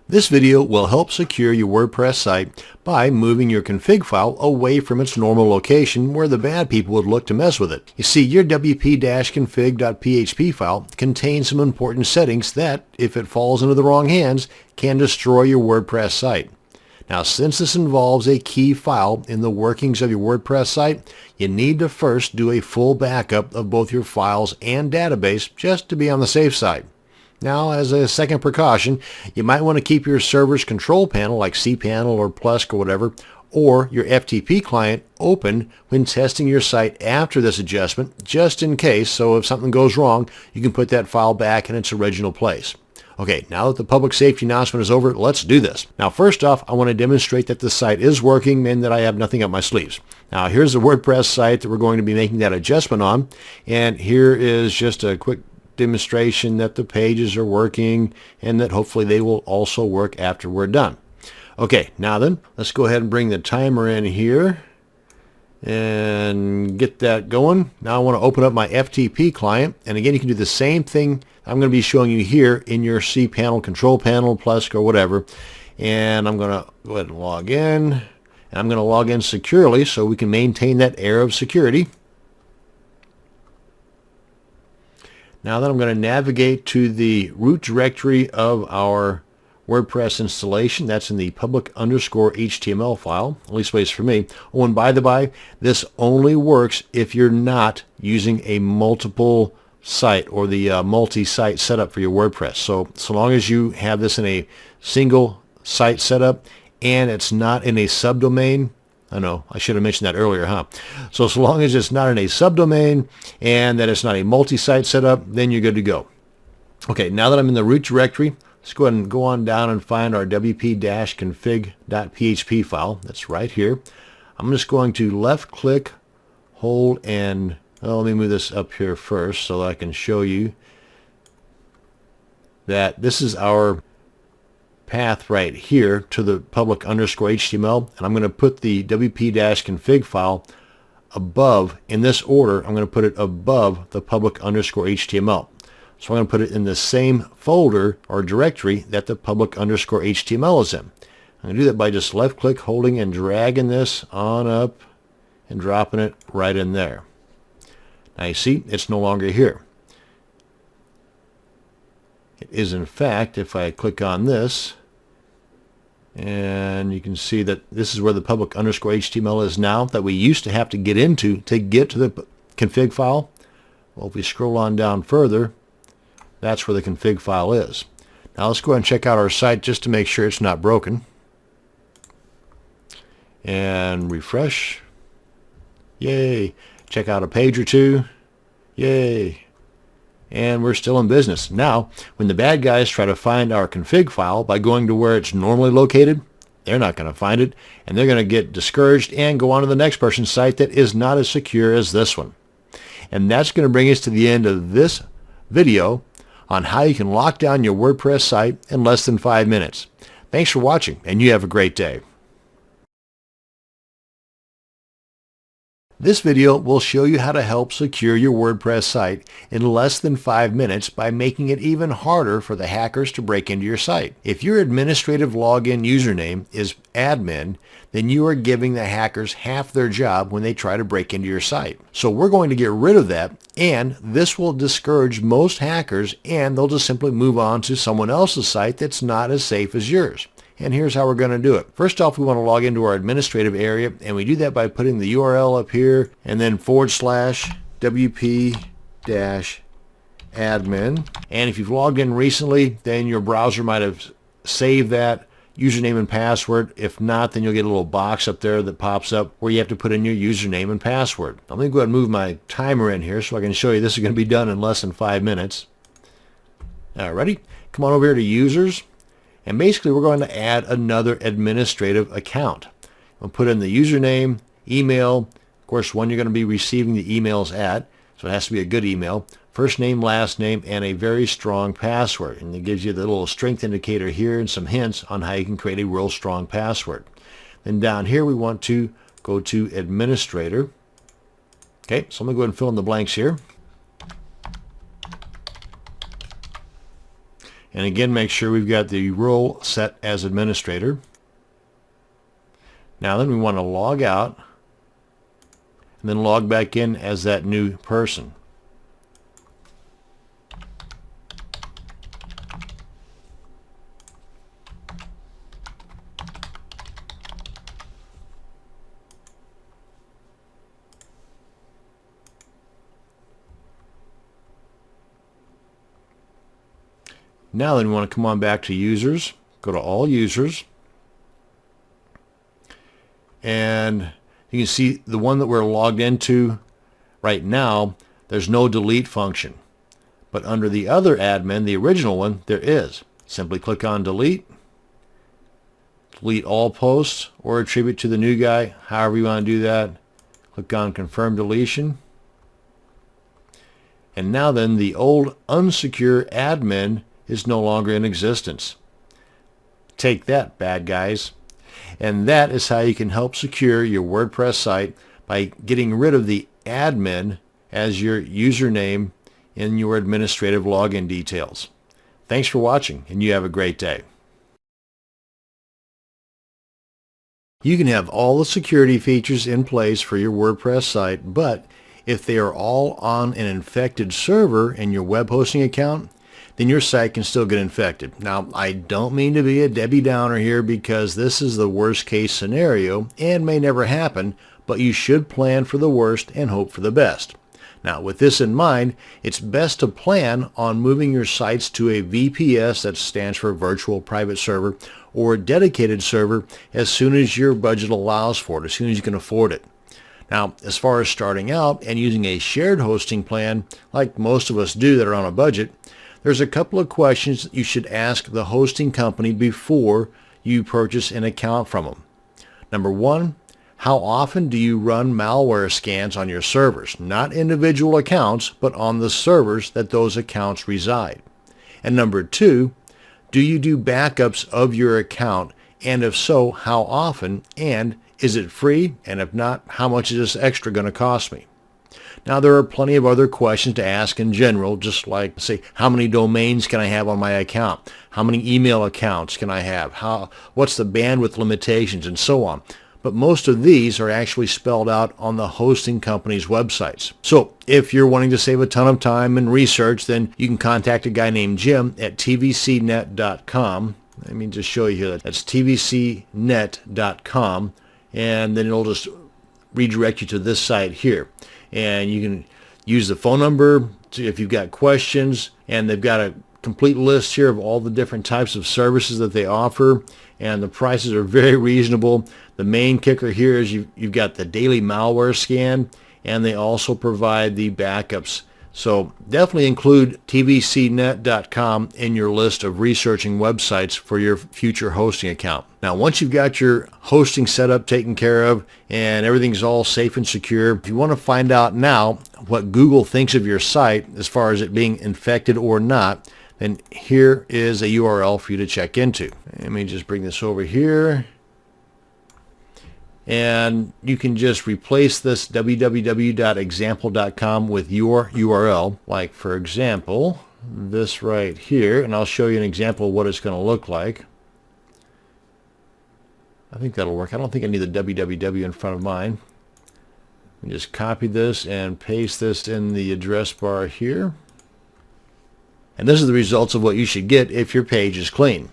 This video will help secure your WordPress site by moving your config file away from its normal location where the bad people would look to mess with it. You see, your wp-config.php file contains some important settings that, if it falls into the wrong hands, can destroy your WordPress site. Now, since this involves a key file in the workings of your WordPress site, you need to first do a full backup of both your files and database just to be on the safe side. Now, as a second precaution, you might want to keep your server's control panel like cPanel or Plesk or whatever, or your FTP client open when testing your site after this adjustment, just in case, so if something goes wrong, you can put that file back in its original place. Okay, now that the public safety announcement is over, let's do this. Now, first off, I want to demonstrate that the site is working and that I have nothing up my sleeves. Now, here's the WordPress site that we're going to be making that adjustment on, and here is just a quick demonstration that the pages are working and that hopefully they will also work after we're done. Okay, now then, let's go ahead and bring the timer in here and get that going. Now I want to open up my FTP client, and again, you can do the same thing I'm going to be showing you here in your cPanel, control panel, Plesk, or whatever. And I'm going to go ahead and log in, and I'm going to log in securely so we can maintain that air of security. Now then, I'm going to navigate to the root directory of our WordPress installation. That's in the public_HTML file, at least ways for me. Oh, and by the by, this only works if you're not using a multiple site or the multi-site setup for your WordPress. So long as you have this in a single site setup and it's not in a subdomain, I know, I should have mentioned that earlier, huh? So long as it's not in a subdomain and that it's not a multi-site setup, then you're good to go. Okay, now that I'm in the root directory, let's go ahead and go on down and find our wp-config.php file. That's right here. I'm just going to left-click, hold, and let me move this up here first so that I can show you that this is our path right here to the public_HTML, and I'm going to put the wp-config file above, in this order, I'm going to put it above the public_HTML. So I'm going to put it in the same folder or directory that the public_HTML is in. I'm going to do that by just left click, holding, and dragging this on up and dropping it right in there. Now you see, it's no longer here. It is, in fact, if I click on this, and you can see that this is where the public_HTML is now that we used to have to get into to get to the config file. Well, if we scroll on down further, that's where the config file is. Now let's go ahead and check out our site just to make sure it's not broken. And refresh. Yay. Check out a page or two. Yay. And we're still in business. Now, when the bad guys try to find our config file by going to where it's normally located, they're not going to find it, and they're going to get discouraged and go on to the next person's site that is not as secure as this one. And that's going to bring us to the end of this video on how you can lock down your WordPress site in less than 5 minutes. Thanks for watching, and you have a great day. This video will show you how to help secure your WordPress site in less than 5 minutes by making it even harder for the hackers to break into your site. If your administrative login username is admin, then you are giving the hackers half their job when they try to break into your site. So we're going to get rid of that, and this will discourage most hackers, and they'll just simply move on to someone else's site that's not as safe as yours. And here's how we're going to do it. First off, we want to log into our administrative area, and we do that by putting the URL up here and then /wp-admin. And if you've logged in recently, then your browser might have saved that username and password. If not, then you'll get a little box up there that pops up where you have to put in your username and password. I'm going to go ahead and move my timer in here so I can show you this is going to be done in less than 5 minutes. Alrighty, come on over here to users. And basically, we're going to add another administrative account. We'll put in the username, email, of course, one you're going to be receiving the emails at, so it has to be a good email, first name, last name, and a very strong password. And it gives you the little strength indicator here and some hints on how you can create a real strong password. Then down here, we want to go to administrator. Okay, so I'm going to go ahead and fill in the blanks here. And again, make sure we've got the role set as administrator. Now then we want to log out and then log back in as that new person. Now then we want to come on back to users, go to all users, and you can see the one that we're logged into right now, there's no delete function. But under the other admin, the original one, there is. Simply click on delete, delete all posts, or attribute to the new guy, however you want to do that. Click on confirm deletion. And now then the old unsecure admin is no longer in existence. Take that, bad guys. And that is how you can help secure your WordPress site by getting rid of the admin as your username in your administrative login details. Thanks for watching, and you have a great day. You can have all the security features in place for your WordPress site, but if they are all on an infected server in your web hosting account, then your site can still get infected. Now, I don't mean to be a Debbie Downer here, because this is the worst case scenario and may never happen, but you should plan for the worst and hope for the best. Now, with this in mind, it's best to plan on moving your sites to a VPS, that stands for Virtual Private Server, or a dedicated server as soon as your budget allows for it, as soon as you can afford it. Now, as far as starting out and using a shared hosting plan, like most of us do that are on a budget, there's a couple of questions that you should ask the hosting company before you purchase an account from them. Number one, how often do you run malware scans on your servers? Not individual accounts, but on the servers that those accounts reside. And number two, do you do backups of your account? And if so, how often? And is it free? And if not, how much is this extra going to cost me? Now, there are plenty of other questions to ask in general, just like, say, how many domains can I have on my account? How many email accounts can I have? What's the bandwidth limitations, and so on. But most of these are actually spelled out on the hosting company's websites. So if you're wanting to save a ton of time and research, then you can contact a guy named Jim at tvcnet.com. Let me just show you here. That's tvcnet.com, and then it'll just redirect you to this site here. And you can use the phone number if you've got questions, and they've got a complete list here of all the different types of services that they offer, and the prices are very reasonable. The main kicker here is you've got the daily malware scan, and they also provide the backups. So definitely include tvcnet.com in your list of researching websites for your future hosting account. Now, once you've got your hosting setup taken care of and everything's all safe and secure, if you want to find out now what Google thinks of your site as far as it being infected or not, then here is a URL for you to check into. Let me just bring this over here. And you can just replace this www.example.com with your URL, like, for example, this right here, and I'll show you an example of what it's going to look like. I think that'll work. I don't think I need the www in front of mine. Let me just copy this and paste this in the address bar here. And this is the results of what you should get if your page is clean.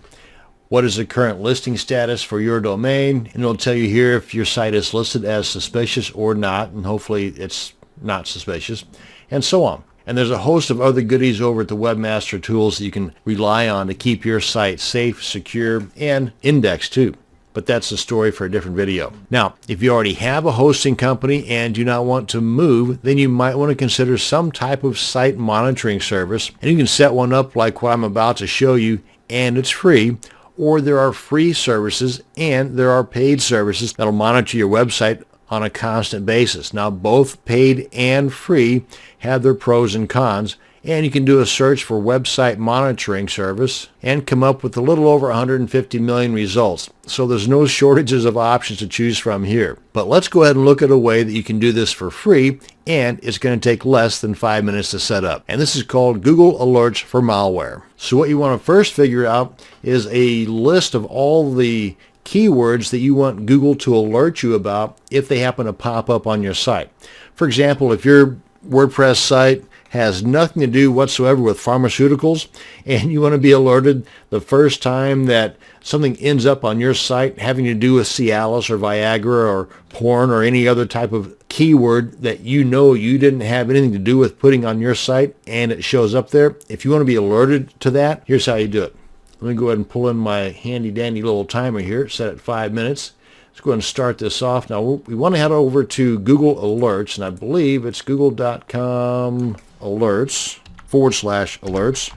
What is the current listing status for your domain? And it'll tell you here if your site is listed as suspicious or not, and hopefully it's not suspicious, and so on. And there's a host of other goodies over at the Webmaster Tools that you can rely on to keep your site safe, secure, and indexed too. But that's a story for a different video. Now, if you already have a hosting company and do not want to move, then you might want to consider some type of site monitoring service. And you can set one up like what I'm about to show you, and it's free. Or there are free services and there are paid services that'll monitor your website on a constant basis. Now, both paid and free have their pros and cons, and you can do a search for website monitoring service and come up with a little over 150 million results. So there's no shortages of options to choose from here. But let's go ahead and look at a way that you can do this for free, and it's going to take less than 5 minutes to set up. And this is called Google Alerts for Malware. So what you want to first figure out is a list of all the keywords that you want Google to alert you about if they happen to pop up on your site. For example, if your WordPress site has nothing to do whatsoever with pharmaceuticals and you want to be alerted the first time that something ends up on your site having to do with Cialis or Viagra or porn or any other type of keyword that you know you didn't have anything to do with putting on your site and it shows up there, if you want to be alerted to that, here's how you do it. Let me go ahead and pull in my handy dandy little timer here, set at 5 minutes. Let's go ahead and start this off. Now we want to head over to Google Alerts, and I believe it's google.com alerts /alerts.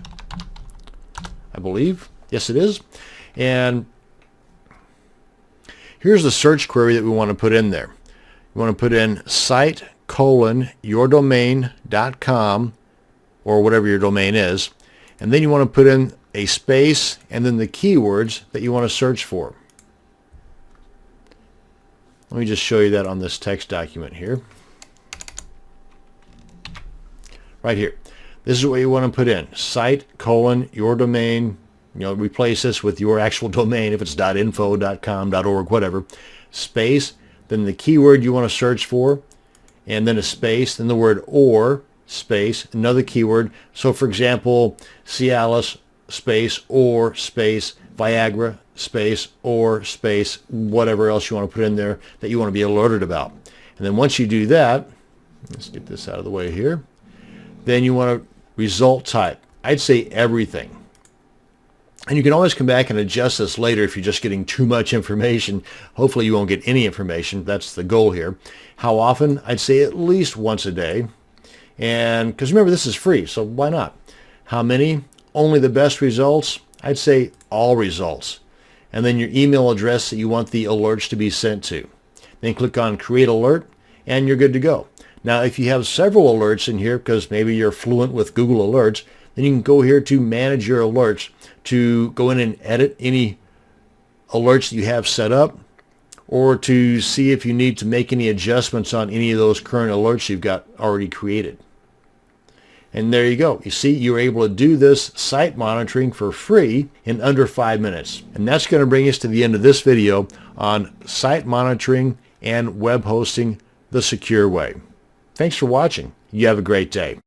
I believe. Yes, it is. And here's the search query that we want to put in there. You want to put in site:yourdomain.com or whatever your domain is, and then you want to put in a space and then the keywords that you want to search for. Let me just show you that on this text document here. Right here. This is what you want to put in. Site:yourdomain. Replace this with your actual domain if it's .info, .com, .org, whatever. Space, then the keyword you want to search for, and then a space, then the word or, space, another keyword. So for example, Cialis, space, or, space, Viagra, space, or, space, whatever else you want to put in there that you want to be alerted about. And then once you do that, let's get this out of the way here, then you want to result type. I'd say everything. And you can always come back and adjust this later if you're just getting too much information. Hopefully you won't get any information. That's the goal here. How often? I'd say at least once a day. And because remember, this is free, so why not? How many? Only the best results? I'd say all results. And then your email address that you want the alerts to be sent to. Then click on Create Alert, and you're good to go. Now, if you have several alerts in here, because maybe you're fluent with Google Alerts, then you can go here to Manage Your Alerts to go in and edit any alerts that you have set up, or to see if you need to make any adjustments on any of those current alerts you've got already created. And there you go. You see, you're able to do this site monitoring for free in under 5 minutes. And that's going to bring us to the end of this video on site monitoring and web hosting the secure way. Thanks for watching. You have a great day.